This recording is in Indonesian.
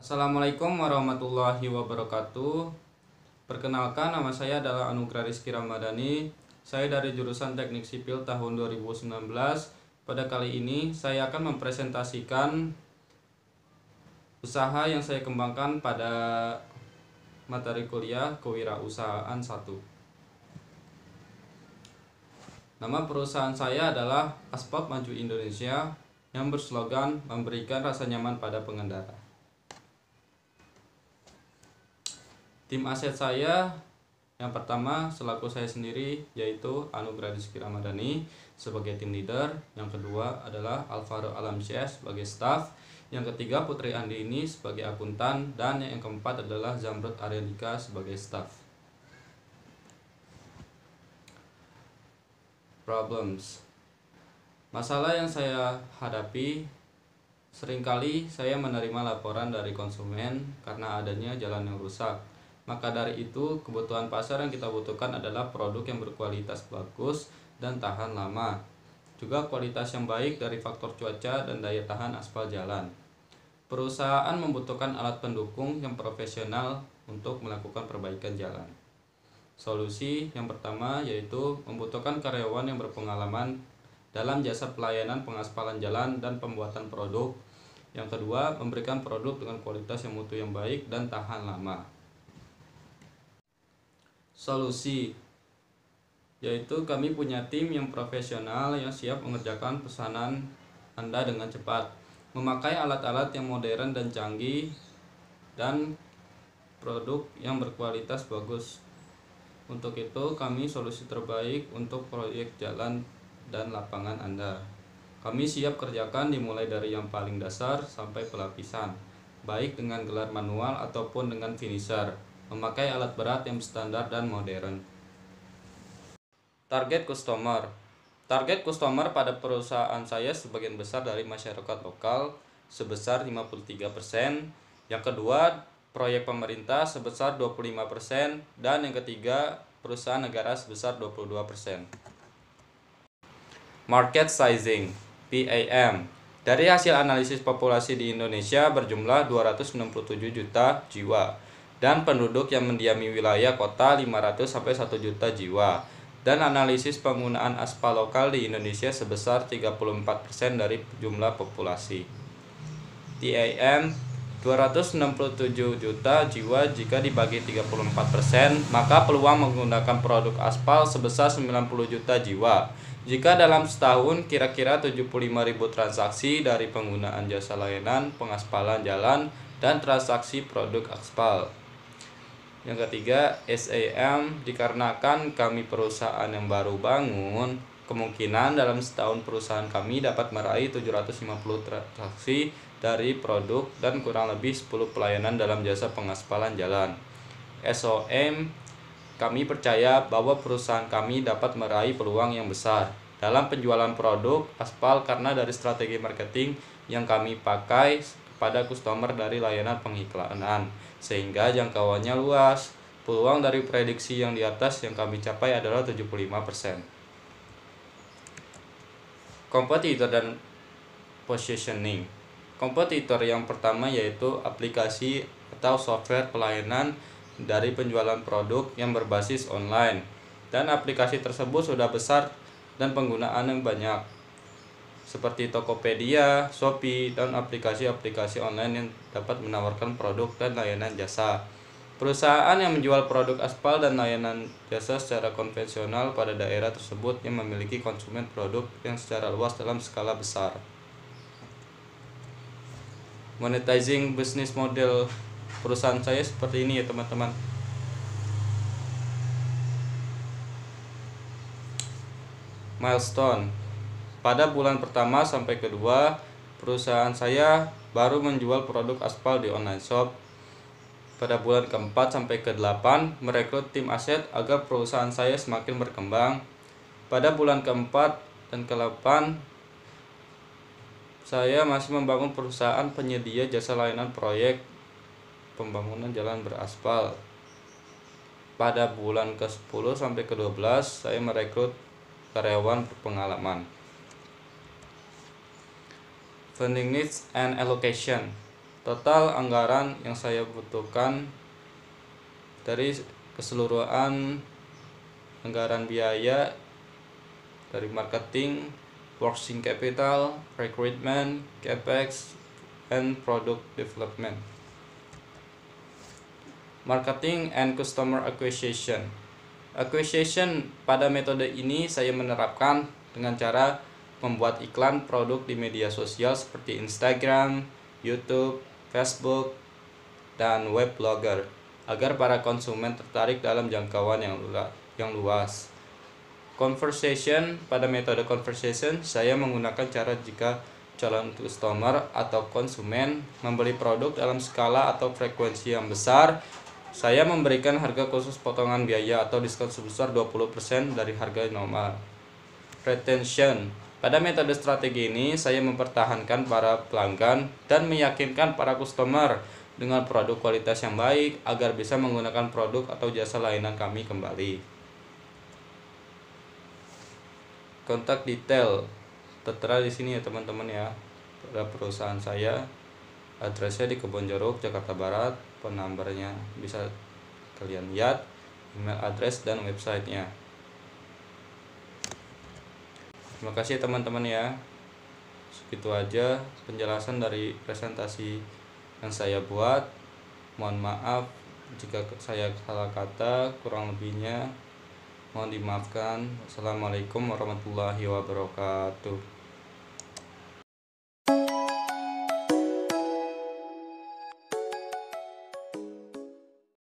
Assalamualaikum warahmatullahi wabarakatuh. Perkenalkan, nama saya adalah Anugrah Rizky Ramadhani. Saya dari jurusan Teknik Sipil tahun 2019. Pada kali ini saya akan mempresentasikan usaha yang saya kembangkan pada materi kuliah Kewirausahaan 1. Nama perusahaan saya adalah Aspal Maju Indonesia yang berslogan memberikan rasa nyaman pada pengendara. Tim aset saya yang pertama selaku saya sendiri yaitu Anugrah Rizky Ramadhani sebagai tim leader. Yang kedua adalah Alvaro Alamsyah sebagai staff. Yang ketiga Putri Andini sebagai akuntan. Dan yang keempat adalah Zamrud Aryadika sebagai staff. Problems. Masalah yang saya hadapi, seringkali saya menerima laporan dari konsumen karena adanya jalan yang rusak. Maka dari itu, kebutuhan pasar yang kita butuhkan adalah produk yang berkualitas bagus dan tahan lama. Juga kualitas yang baik dari faktor cuaca dan daya tahan aspal jalan. Perusahaan membutuhkan alat pendukung yang profesional untuk melakukan perbaikan jalan. Solusi yang pertama yaitu membutuhkan karyawan yang berpengalaman dalam jasa pelayanan pengaspalan jalan dan pembuatan produk. Yang kedua, memberikan produk dengan kualitas yang mutu yang baik dan tahan lama. Solusi yaitu kami punya tim yang profesional yang siap mengerjakan pesanan Anda dengan cepat, memakai alat-alat yang modern dan canggih, dan produk yang berkualitas bagus. Untuk itu kami solusi terbaik untuk proyek jalan dan lapangan Anda. Kami siap kerjakan dimulai dari yang paling dasar sampai pelapisan, baik dengan gelar manual ataupun dengan finisher, memakai alat berat yang standar dan modern. Target customer. Target customer pada perusahaan saya sebagian besar dari masyarakat lokal sebesar 53%. Yang kedua, proyek pemerintah sebesar 25%, dan yang ketiga, perusahaan negara sebesar 22%. Market sizing, PAM. Dari hasil analisis populasi di Indonesia berjumlah 267 juta jiwa dan penduduk yang mendiami wilayah kota 500-1 juta jiwa, dan analisis penggunaan aspal lokal di Indonesia sebesar 34% dari jumlah populasi. TAM 267 juta jiwa jika dibagi 34%, maka peluang menggunakan produk aspal sebesar 90 juta jiwa. Jika dalam setahun kira-kira 75.000 transaksi dari penggunaan jasa layanan pengaspalan jalan dan transaksi produk aspal. Yang ketiga, SAM dikarenakan kami perusahaan yang baru bangun, kemungkinan dalam setahun perusahaan kami dapat meraih 750 transaksi dari produk dan kurang lebih 10 pelayanan dalam jasa pengaspalan jalan. SOM, kami percaya bahwa perusahaan kami dapat meraih peluang yang besar dalam penjualan produk aspal karena dari strategi marketing yang kami pakai kepada customer dari layanan pengiklanan, sehingga jangkauannya luas. Peluang dari prediksi yang di atas yang kami capai adalah 75%. Kompetitor dan positioning. Kompetitor yang pertama yaitu aplikasi atau software pelayanan dari penjualan produk yang berbasis online, dan aplikasi tersebut sudah besar dan penggunaan yang banyak, seperti Tokopedia, Shopee, dan aplikasi-aplikasi online yang dapat menawarkan produk dan layanan jasa. Perusahaan yang menjual produk aspal dan layanan jasa secara konvensional pada daerah tersebut yang memiliki konsumen produk yang secara luas dalam skala besar. Monetizing business model perusahaan saya seperti ini ya teman-teman. Milestone. Pada bulan pertama sampai kedua, perusahaan saya baru menjual produk aspal di online shop. Pada bulan keempat sampai ke-8, merekrut tim aset agar perusahaan saya semakin berkembang. Pada bulan keempat dan ke-8, saya masih membangun perusahaan penyedia jasa layanan proyek pembangunan jalan beraspal. Pada bulan ke-10 sampai ke-12, saya merekrut karyawan berpengalaman. Funding needs and allocation. Total anggaran yang saya butuhkan dari keseluruhan anggaran biaya dari marketing, working capital, recruitment, capex, and product development. Marketing and customer acquisition. Acquisition pada metode ini saya menerapkan dengan cara membuat iklan produk di media sosial seperti Instagram, YouTube, Facebook, dan web blogger agar para konsumen tertarik dalam jangkauan yang luas. Conversation, pada metode conversation saya menggunakan cara jika calon customer atau konsumen membeli produk dalam skala atau frekuensi yang besar, saya memberikan harga khusus potongan biaya atau diskon sebesar 20% dari harga normal. Retention, pada metode strategi ini saya mempertahankan para pelanggan dan meyakinkan para customer dengan produk kualitas yang baik agar bisa menggunakan produk atau jasa layanan kami kembali. Kontak detail tertera di sini ya teman-teman ya. Pada perusahaan saya, addressnya di Kebonjeruk, Jakarta Barat, phone numbernya bisa kalian lihat, email address dan websitenya. Terima kasih teman-teman ya. Segitu aja penjelasan dari presentasi yang saya buat. Mohon maaf jika saya salah kata, kurang lebihnya mohon dimaafkan. Wassalamualaikum warahmatullahi wabarakatuh.